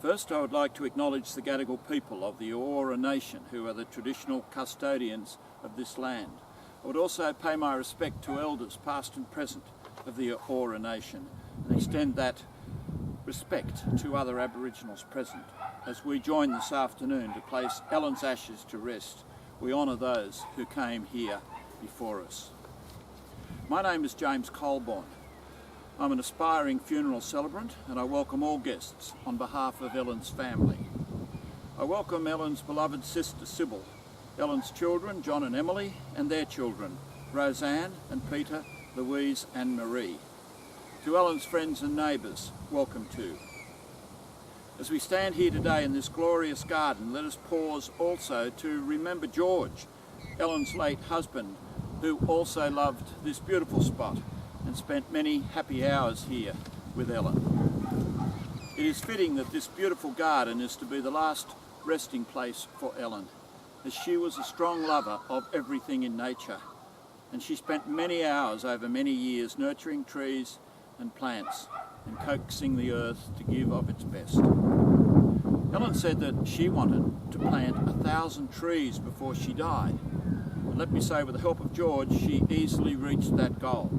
First, I would like to acknowledge the Gadigal people of the Eora Nation, who are the traditional custodians of this land. I would also pay my respect to elders past and present of the Eora Nation and extend that respect to other Aboriginals present. As we join this afternoon to place Ellen's ashes to rest, we honour those who came here before us. My name is James Coleborne. I'm an aspiring funeral celebrant and I welcome all guests on behalf of Ellen's family. I welcome Ellen's beloved sister Sybil, Ellen's children John and Emily and their children Roseanne and Peter, Louise and Marie. To Ellen's friends and neighbours, welcome too. As we stand here today in this glorious garden, let us pause also to remember George, Ellen's late husband, who also loved this beautiful spot and spent many happy hours here with Ellen. It is fitting that this beautiful garden is to be the last resting place for Ellen, as she was a strong lover of everything in nature, and she spent many hours over many years nurturing trees and plants and coaxing the earth to give of its best. Ellen said that she wanted to plant 1,000 trees before she died. And let me say, with the help of George, she easily reached that goal.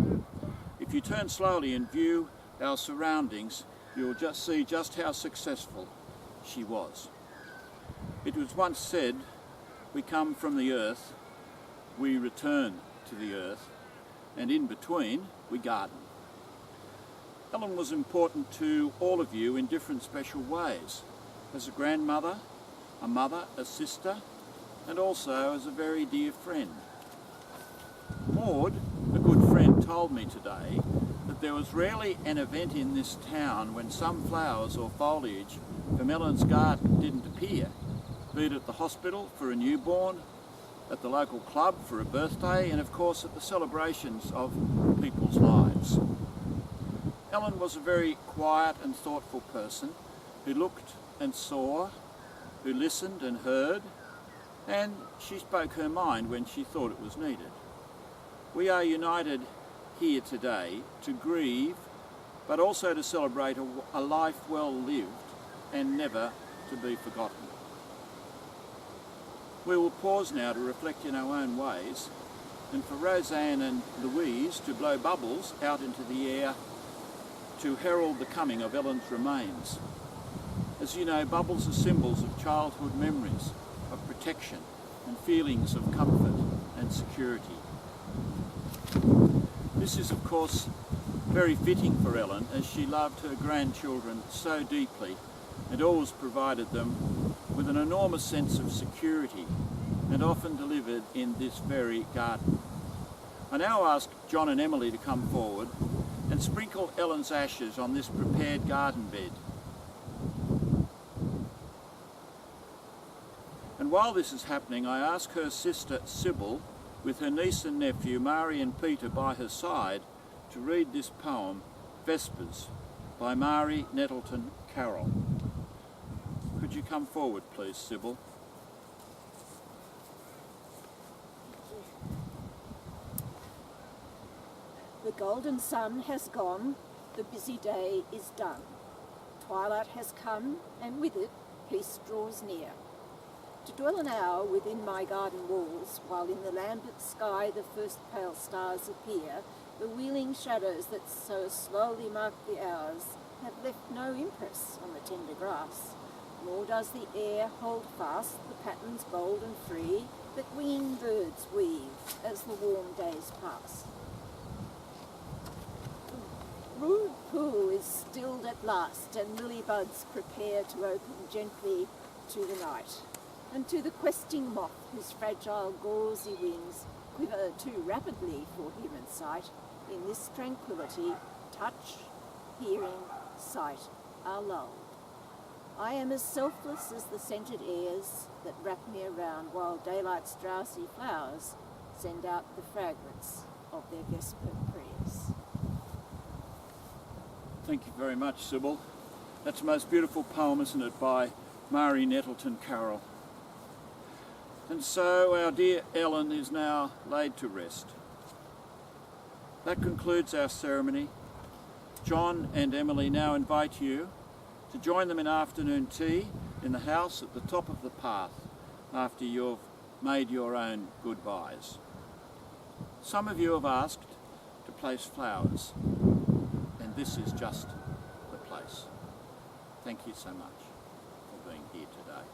If you turn slowly and view our surroundings, you'll just see just how successful she was. It was once said, we come from the earth, we return to the earth, and in between, we garden. Ellen was important to all of you in different special ways, as a grandmother, a mother, a sister, and also as a very dear friend. Maud, a good friend, told me today that there was rarely an event in this town when some flowers or foliage from Ellen's garden didn't appear, be it at the hospital for a newborn, at the local club for a birthday, and of course at the celebrations of people's lives. Ellen was a very quiet and thoughtful person who looked and saw, who listened and heard, and she spoke her mind when she thought it was needed. We are united here today to grieve, but also to celebrate a life well lived and never to be forgotten. We will pause now to reflect in our own ways, and for Roseanne and Louise to blow bubbles out into the air to herald the coming of Ellen's remains. As you know, bubbles are symbols of childhood memories, of protection and feelings of comfort and security. This is of course very fitting for Ellen, as she loved her grandchildren so deeply and always provided them with an enormous sense of security, and often delivered in this very garden. I now ask John and Emily to come forward and sprinkle Ellen's ashes on this prepared garden bed. And while this is happening, I ask her sister Sybil, with her niece and nephew Mari and Peter by her side, to read this poem, Vespers, by Mari Nettleton Carroll. Could you come forward, please, Sybil? The golden sun has gone, the busy day is done. Twilight has come, and with it peace draws near. To dwell an hour within my garden walls, while in the lambent sky the first pale stars appear, the wheeling shadows that so slowly mark the hours have left no impress on the tender grass, nor does the air hold fast the patterns bold and free that winging birds weave as the warm days pass. The rude pool is stilled at last, and lily buds prepare to open gently to the night, and to the questing moth whose fragile gauzy wings quiver too rapidly for human sight. In this tranquillity, touch, hearing, sight are lulled. I am as selfless as the scented airs that wrap me around, while daylight's drowsy flowers send out the fragrance of their vesper prayers. Thank you very much, Sybil. That's a most beautiful poem, isn't it, by Mari Nettleton Carroll. And so our dear Ellen is now laid to rest. That concludes our ceremony. John and Emily now invite you to join them in afternoon tea in the house at the top of the path after you've made your own goodbyes. Some of you have asked to place flowers, and this is just the place. Thank you so much for being here today.